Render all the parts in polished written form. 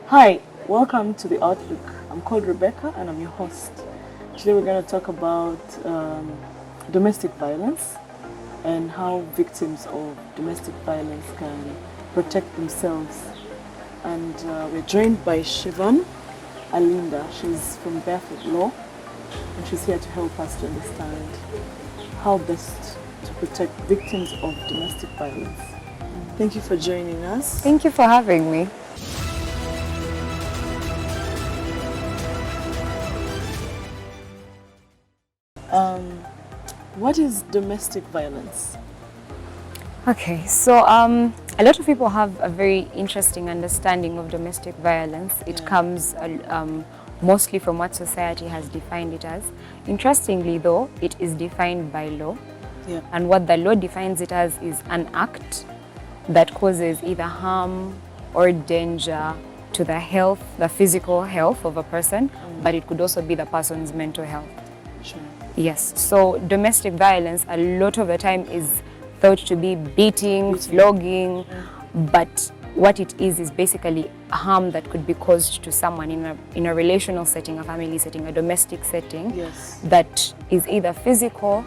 Hi, welcome to The Outlook. I'm called Rebecca and I'm your host. Today we're going to talk about domestic violence and how victims of domestic violence can protect themselves. And we're joined by Shivan Alinda. She's from Barefoot Law and she's here to help us to understand how best to protect victims of domestic violence. Thank you for joining us. Thank you for having me. What is domestic violence? Okay, so a lot of people have a very interesting understanding of domestic violence. It comes mostly from what society has defined it as. Interestingly though, it is defined by law. Yeah. And what the law defines it as is an act that causes either harm or danger to the health, the physical health of a person, but it could also be the person's mental health. Sure. Yes, so domestic violence a lot of the time is thought to be beating, flogging, but what it is basically harm that could be caused to someone in a relational setting, a family setting, a domestic setting, that is either physical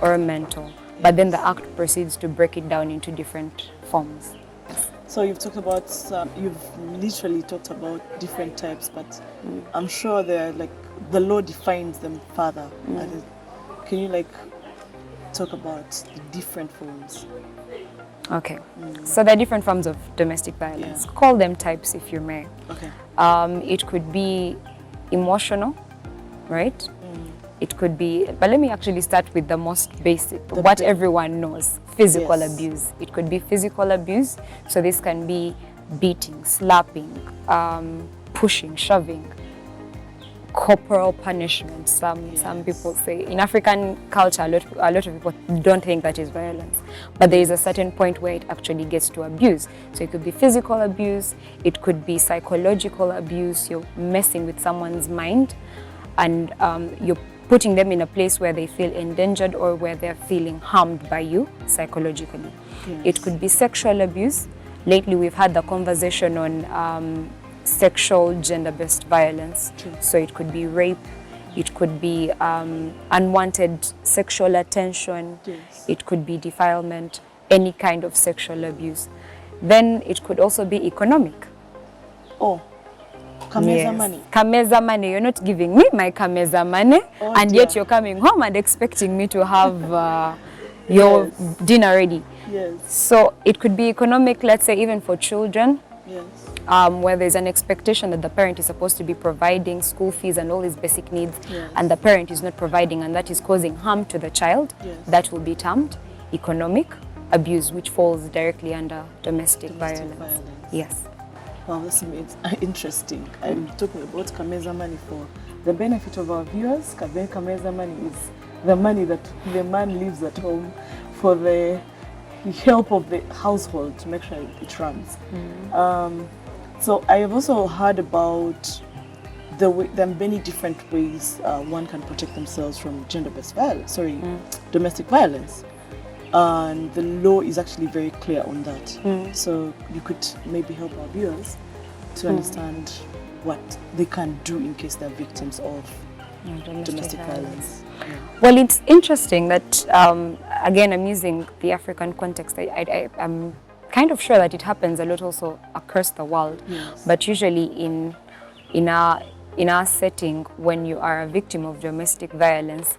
or mental. But then the act proceeds to break it down into different forms. So you've talked about, you've literally talked about different types, but I'm sure they're like, the law defines them further. Can you talk about the different forms? Okay, so there are different forms of domestic violence. Yeah. Call them types if you may. Okay. It could be emotional, right? It could be, but let me actually start with the most basic, what everyone knows, physical abuse. It could be physical abuse, so this can be beating, slapping, pushing, shoving, corporal punishment. Some people say. In African culture, a lot of people don't think that is violence, but there is a certain point where it actually gets to abuse. So it could be physical abuse, it could be psychological abuse. You're messing with someone's mind and you're putting them in a place where they feel endangered or where they're feeling harmed by you psychologically. Yes. It could be sexual abuse. Lately we've had the conversation on sexual gender-based violence. True. So it could be rape, it could be unwanted sexual attention, it could be defilement, any kind of sexual abuse. Then it could also be economic. Oh. Kameza money. Kameza money. You're not giving me my kameza money, and yet you're coming home and expecting me to have your dinner ready. Yes. So it could be economic, let's say even for children. Yes. Where there's an expectation that the parent is supposed to be providing school fees and all these basic needs, and the parent is not providing, and that is causing harm to the child. That will be termed economic abuse, which falls directly under domestic violence. Yes. Wow, that's interesting. I'm talking about kameza money for the benefit of our viewers. Kameza money is the money that the man leaves at home for the help of the household to make sure it runs. So I have also heard about there are many different ways one can protect themselves from gender-based violence, domestic violence. And the law is actually very clear on that. So you could maybe help our viewers to understand what they can do in case they're victims of domestic violence. Yeah. Well, it's interesting that, again, I'm using the African context. I'm kind of sure that it happens a lot also across the world. Yes. But usually in our setting, when you are a victim of domestic violence,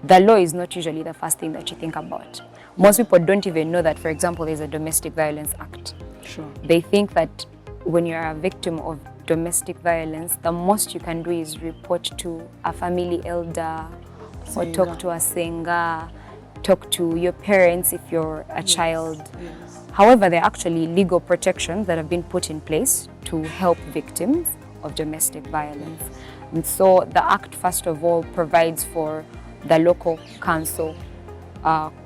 the law is not usually the first thing that you think about. Most people don't even know that, for example, there's a Domestic Violence Act. Sure. They think that when you're a victim of domestic violence, the most you can do is report to a family elder or talk to a singer, talk to your parents if you're a child. Yes. However, there are actually legal protections that have been put in place to help victims of domestic violence. And so the Act, first of all, provides for the local council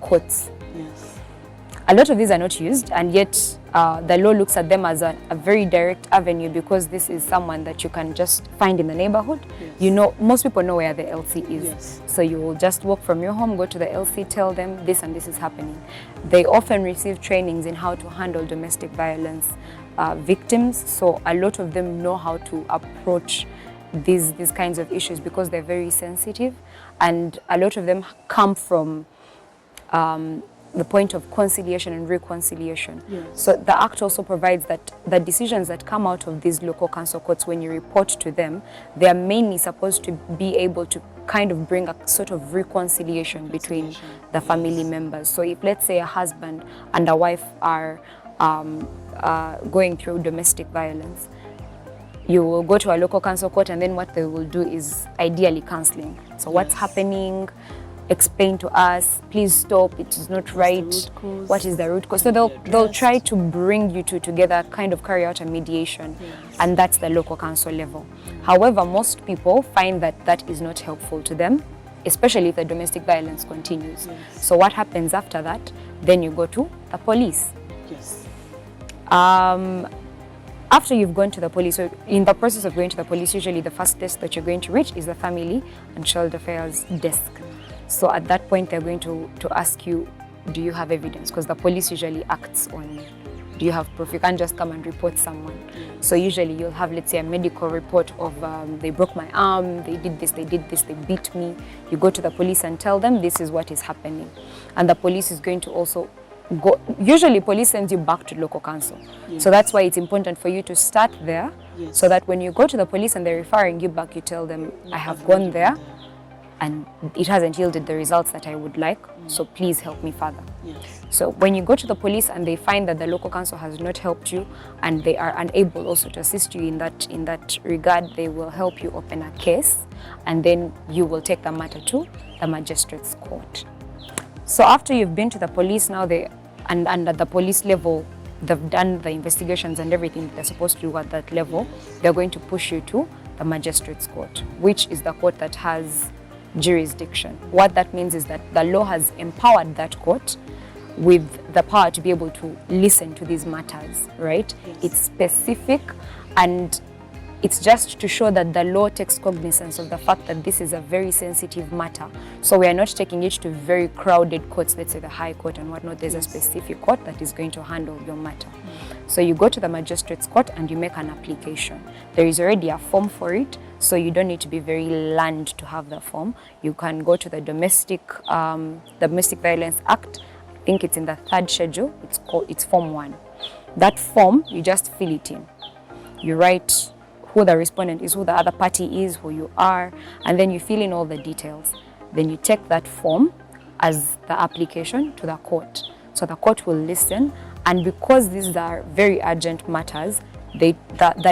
courts. Yes. A lot of these are not used, and yet the law looks at them as a very direct avenue, because this is someone that you can just find in the neighborhood. Yes. You know, most people know where the LC is. Yes. So you will just walk from your home, go to the LC, tell them this and this is happening. They often receive trainings in how to handle domestic violence victims, so a lot of them know how to approach these kinds of issues because they're very sensitive, and a lot of them come from the point of conciliation and reconciliation. Yes. So the Act also provides that the decisions that come out of these local council courts, when you report to them, they are mainly supposed to be able to kind of bring a sort of reconciliation between the family members. So if, let's say, a husband and a wife are going through domestic violence, you will go to a local council court, and then what they will do is ideally counseling. So what's happening? Explain to us, please stop, it is not right. What is the root cause? So they'll try to bring you two together, kind of carry out a mediation, and that's the local council level. However, most people find that that is not helpful to them, especially if the domestic violence continues. So what happens after that? Then you go to the police. Yes. After you've gone to the police, so in the process of going to the police, usually the first desk that you're going to reach is the Family and Child Affairs desk. So at that point, they're going to ask you, do you have evidence? Because the police usually acts on, do you have proof? You can't just come and report someone. So usually you'll have, let's say, a medical report of they broke my arm, they did this, they beat me. You go to the police and tell them this is what is happening. And the police is going to also go, usually police sends you back to local council. So that's why it's important for you to start there, so that when you go to the police and they're referring you back, you tell them, I have gone there, and it hasn't yielded the results that I would like, so please help me further. So when you go to the police and they find that the local council has not helped you and they are unable also to assist you in that regard, they will help you open a case, and then you will take the matter to the magistrate's court. So after you've been to the police, now and at the police level, they've done the investigations and everything they're supposed to do at that level, they're going to push you to the magistrate's court, which is the court that has jurisdiction. What that means is that the law has empowered that court with the power to be able to listen to these matters, right? It's specific, and it's just to show that the law takes cognizance of the fact that this is a very sensitive matter. So we are not taking it to very crowded courts, let's say the High Court and whatnot. There's a specific court that is going to handle your matter. So you go to the magistrate's court and you make an application. There is already a form for it, so you don't need to be very learned to have the form. You can go to the Domestic Violence Act. I think it's in the 3rd schedule. It's Form 1. That form, you just fill it in. You write who the respondent is, who the other party is, who you are, and then you fill in all the details. Then you take that form as the application to the court. So the court will listen, and because these are very urgent matters, the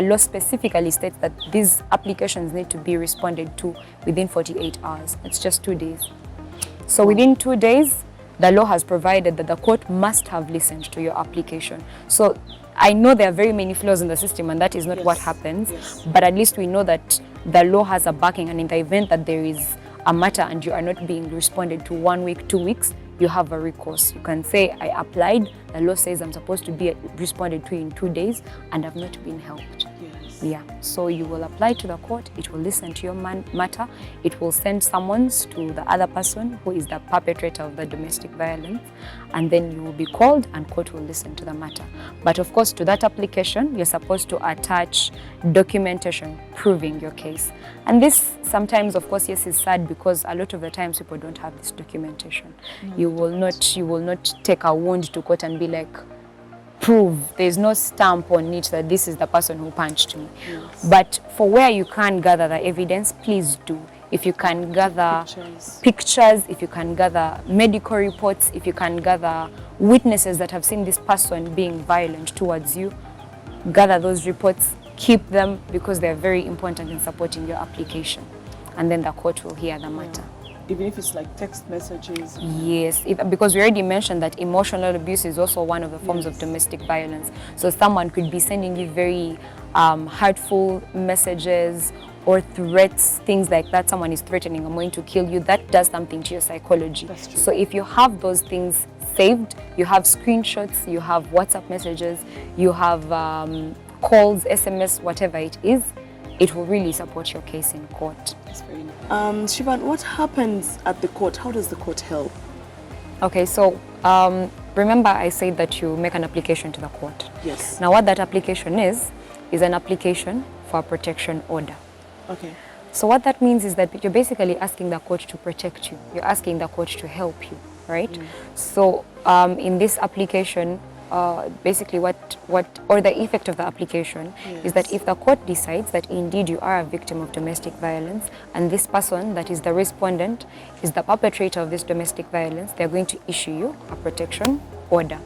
law specifically states that these applications need to be responded to within 48 hours. It's just 2 days. So within 2 days, the law has provided that the court must have listened to your application. So I know there are very many flaws in the system, and that is not what happens, but at least we know that the law has a backing, and in the event that there is a matter and you are not being responded to 1 week, 2 weeks, you have a recourse. You can say, I applied, the law says I'm supposed to be responded to in 2 days, and I've not been helped. Yeah, so you will apply to the court, it will listen to your matter, it will send summons to the other person who is the perpetrator of the domestic violence, and then you will be called and court will listen to the matter. But of course, to that application, you're supposed to attach documentation proving your case. And this sometimes, of course, yes, is sad because a lot of the times people don't have this documentation. You will not take a wound to court and be like, prove, there's no stamp on it that this is the person who punched me. But for where you can gather the evidence, please do. If you can gather pictures, if you can gather medical reports, if you can gather witnesses that have seen this person being violent towards you, gather those reports, keep them, because they're very important in supporting your application. And then the court will hear the matter. Even if it's like text messages? Yes, because we already mentioned that emotional abuse is also one of the forms of domestic violence. So someone could be sending you very hurtful messages or threats, things like that. Someone is threatening, I'm going to kill you. That does something to your psychology. That's true. So if you have those things saved, you have screenshots, you have WhatsApp messages, you have calls, SMS, whatever it is, it will really support your case in court. That's very nice. Shivan, what happens at the court? How does the court help? Okay, so remember I said that you make an application to the court. Yes. Now what that application is an application for a protection order. Okay. So what that means is that you're basically asking the court to protect you. You're asking the court to help you, right? So in this application, basically the effect of the application is that if the court decides that indeed you are a victim of domestic violence and this person that is the respondent is the perpetrator of this domestic violence, they're going to issue you a protection order.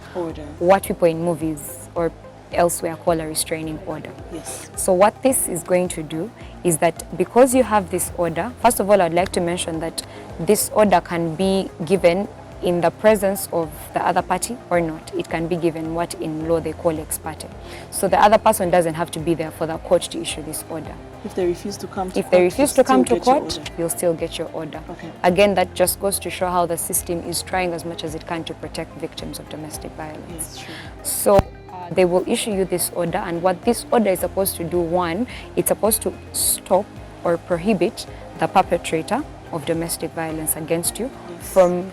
What people in movies or elsewhere call a restraining order. Yes. So what this is going to do is that because you have this order, first of all, I'd like to mention that this order can be given in the presence of the other party or not. It can be given what in law they call ex parte. So the other person doesn't have to be there for the court to issue this order. If they refuse to come to If court, they refuse to come to court, order. you'll still get your order. Okay. Again, that just goes to show how the system is trying as much as it can to protect victims of domestic violence. Yes, true. So they will issue you this order, and what this order is supposed to do, one, it's supposed to stop or prohibit the perpetrator of domestic violence against you from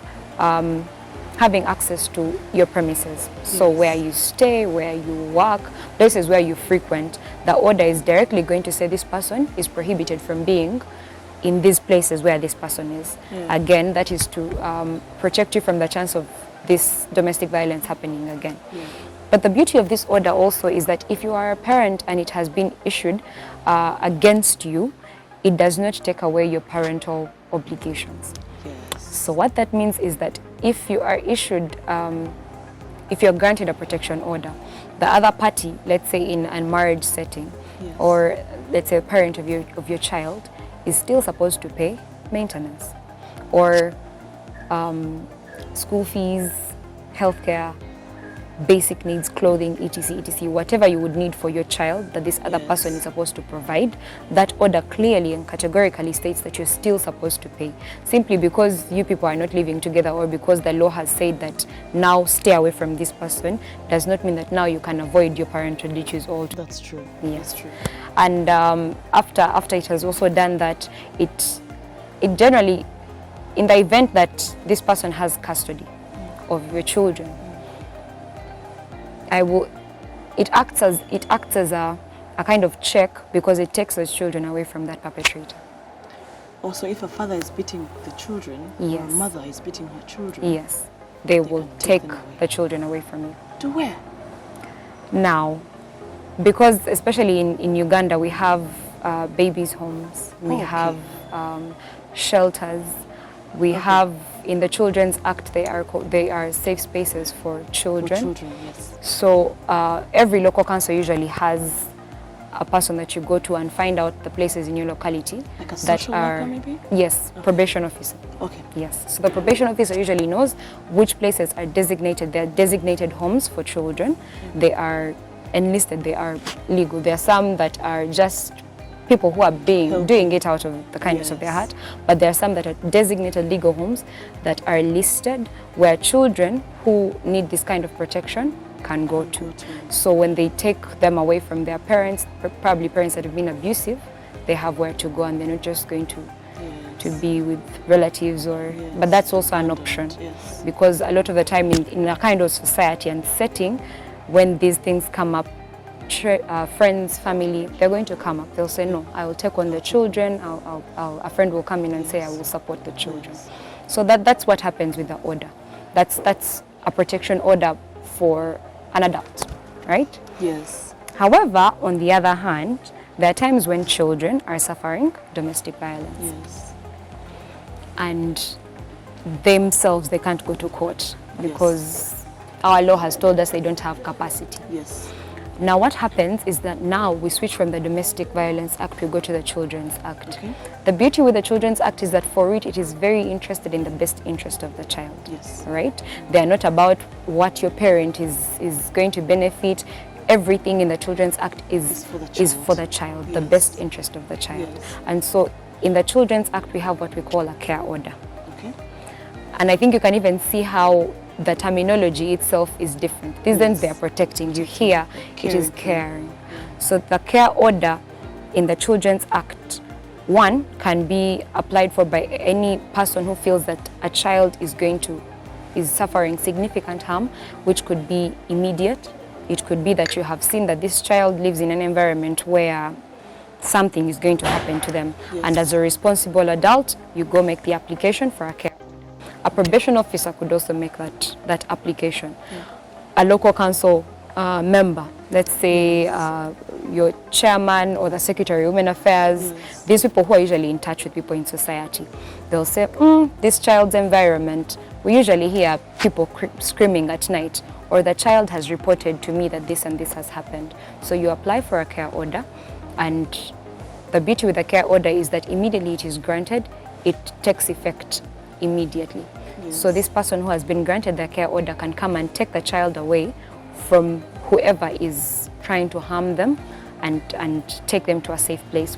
having access to your premises. So where you stay, where you work, places where you frequent, the order is directly going to say this person is prohibited from being in these places where this person is. Again, that is to protect you from the chance of this domestic violence happening again. But the beauty of this order also is that if you are a parent and it has been issued against you, it does not take away your parental obligations. So what that means is that if you are issued, if you're granted a protection order, the other party, let's say in a marriage setting, or let's say a parent of your child, is still supposed to pay maintenance or school fees, healthcare, basic needs, clothing, etc., etc., whatever you would need for your child that this other person is supposed to provide. That order clearly and categorically states that you're still supposed to pay. Simply because you people are not living together or because the law has said that now stay away from this person does not mean that now you can avoid your parental duties altogether. That's true. Yes. That's true. And after it has also done that, it generally, in the event that this person has custody of your children, it acts as a kind of check, because it takes those children away from that perpetrator. Also, if a father is beating the children, or a mother is beating her children, they will take them away. the children away from you. To where? Now, because especially in Uganda, we have babies' homes, we have shelters, we have, in the Children's Act, they are safe spaces for children. For children, yes. So every local council usually has a person that you go to and find out the places in your locality like a social worker, maybe? Yes, probation officer. Okay. Yes. So the probation officer usually knows which places are designated. They are designated homes for children. They are enlisted. They are legal. There are some that are just people who are doing it out of the kindness of their heart, but there are some that are designated legal homes that are listed where children who need this kind of protection can go to. So when they take them away from their parents, probably parents that have been abusive, they have where to go, and they're not just going to be with relatives or but that's also an option, because a lot of the time in a kind of society and setting, when these things come up, friends, family, they're going to come up. They'll say, no, I will take on the children. A friend will come in and say, I will support the children. So that's what happens with the order. That's a protection order for an adult, right? Yes. However, on the other hand, there are times when children are suffering domestic violence. Yes. And themselves, they can't go to court because our law has told us they don't have capacity. Yes. Now what happens is that now we switch from the Domestic Violence Act, we go to the Children's Act. Okay. The beauty with the Children's Act is that for it is very interested in the best interest of the child. Yes. Right? They are not about what your parent is going to benefit. Everything in the Children's Act is for the child, the best interest of the child. Yes. And so in the Children's Act we have what we call a care order. Okay. And I think you can even see how the terminology itself is different. These ones, they are protecting you. Here, it is caring. So the care order in the Children's Act, one, can be applied for by any person who feels that a child is going to is suffering significant harm, which could be immediate. It could be that you have seen that this child lives in an environment where something is going to happen to them. Yes. And as a responsible adult, you go make the application for a care. A probation officer could also make that application. Yeah. A local council member, let's say your chairman or the secretary of women affairs, Yes. these people who are usually in touch with people in society, they'll say, this child's environment, we usually hear people screaming at night, or the child has reported to me that this and this has happened. So you apply for a care order, and the beauty with the care order is that immediately it is granted, it takes effect immediately. Yes. So this person who has been granted the care order can come and take the child away from whoever is trying to harm them and take them to a safe place.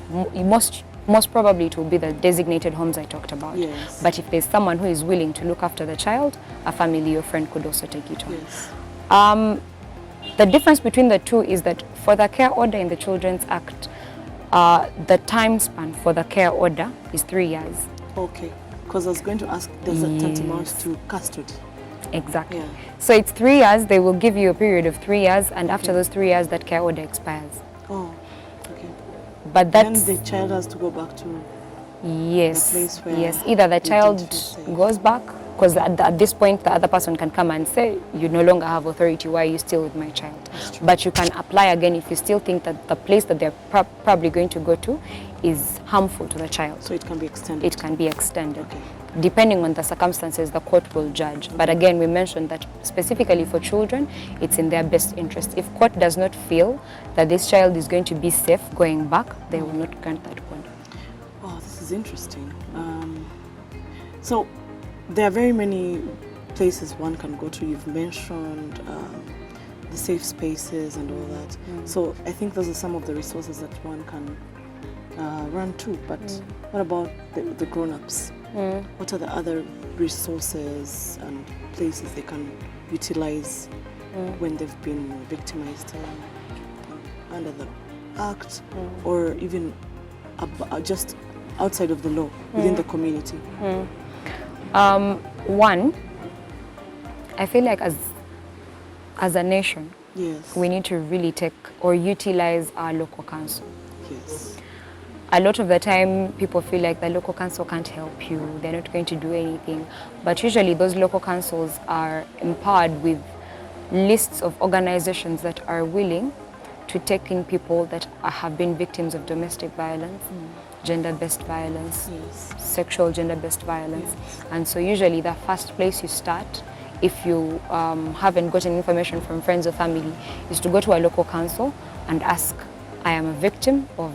Most probably it will be the designated homes I talked about. Yes. But if there's someone who is willing to look after the child, a family or friend could also take it on. Yes. The difference between the two is that for the care order in the Children's Act, the time span for the care order is 3 years. Okay. Because I was going to ask, does that tantamount to custody? Exactly. Yeah. So it's 3 years. They will give you a period of 3 years, and after those 3 years, that care order expires. Oh, okay. But Then that's the child has to go back to yes, the place where yes. Either the they child didn't feel safe. goes back, because at this point the other person can come and say, you no longer have authority. Why are you still with my child? That's true. But you can apply again if you still think that the place that they're probably going to go to is harmful to the child. So it can be extended. It can be extended. Okay. Depending on the circumstances, the court will judge. But again, we mentioned that specifically for children, it's in their best interest. If court does not feel that this child is going to be safe going back, they will not grant that order. Oh, this is interesting. So there are very many places one can go to. You've mentioned the safe spaces and all that. So I think those are some of the resources that one can run to. But what about the grown-ups? What are the other resources and places they can utilize when they've been victimized under the Act or even just outside of the law, within the community? One, I feel like as a nation, Yes. we need to really take or utilize our local council. Yes. A lot of the time, people feel like the local council can't help you, they're not going to do anything. But usually those local councils are empowered with lists of organizations that are willing to take in people that have been victims of domestic violence, gender-based violence, Yes. sexual gender-based violence. And so usually the first place you start, if you haven't gotten information from friends or family, is to go to a local council and ask, I am a victim of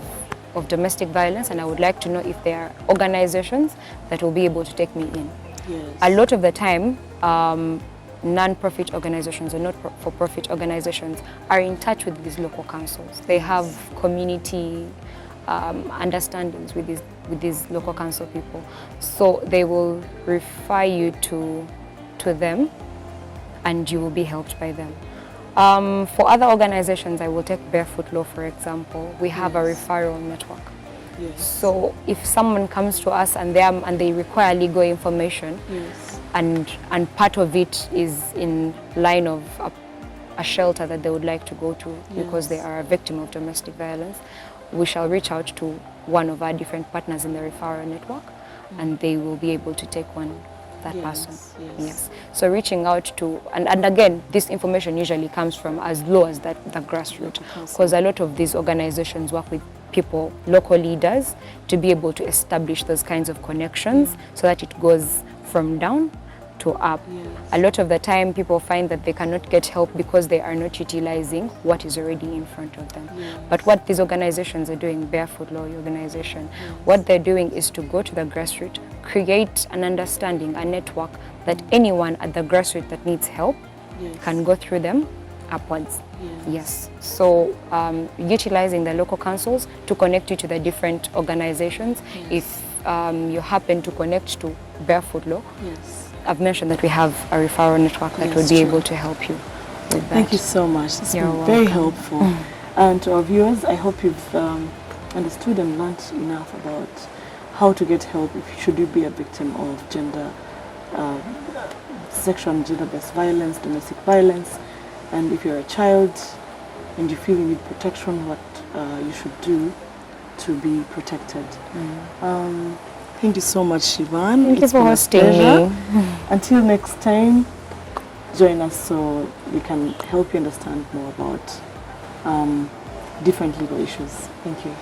domestic violence and I would like to know if there are organizations that will be able to take me in. Yes. A lot of the time, non-profit organizations or not-for-profit organizations are in touch with these local councils. They have community understandings with these local council people. So they will refer you to them and you will be helped by them. For other organizations, I will take Barefoot Law, for example. We have a referral network. Yes. So if someone comes to us and they require legal information, Yes. and part of it is in line of a shelter that they would like to go to because they are a victim of domestic violence, we shall reach out to one of our different partners in the referral network and they will be able to take on that person. Yes. So reaching out to, and again, this information usually comes from as low as the grassroots, because a lot of these organizations work with people, local leaders, to be able to establish those kinds of connections so that it goes from down to up. Yes. A lot of the time people find that they cannot get help because they are not utilizing what is already in front of them. Yes. But what these organizations are doing, Barefoot Law organization, what they're doing is to go to the grassroots, create an understanding, a network that anyone at the grassroots that needs help can go through them upwards. Yes. So utilizing the local councils to connect you to the different organizations. If you happen to connect to Barefoot Law, I've mentioned that we have a referral network that would be able to help you with that. Thank you so much. It's You're been very welcome. helpful. And to our viewers, I hope you've understood and learnt enough about how to get help if should you be a victim of sexual and gender-based violence, domestic violence, and if you're a child and you feel you need protection, what you should do to be protected. Thank you so much, Shivan. Thank you for hosting me. Until next time, join us so we can help you understand more about different legal issues. Thank you.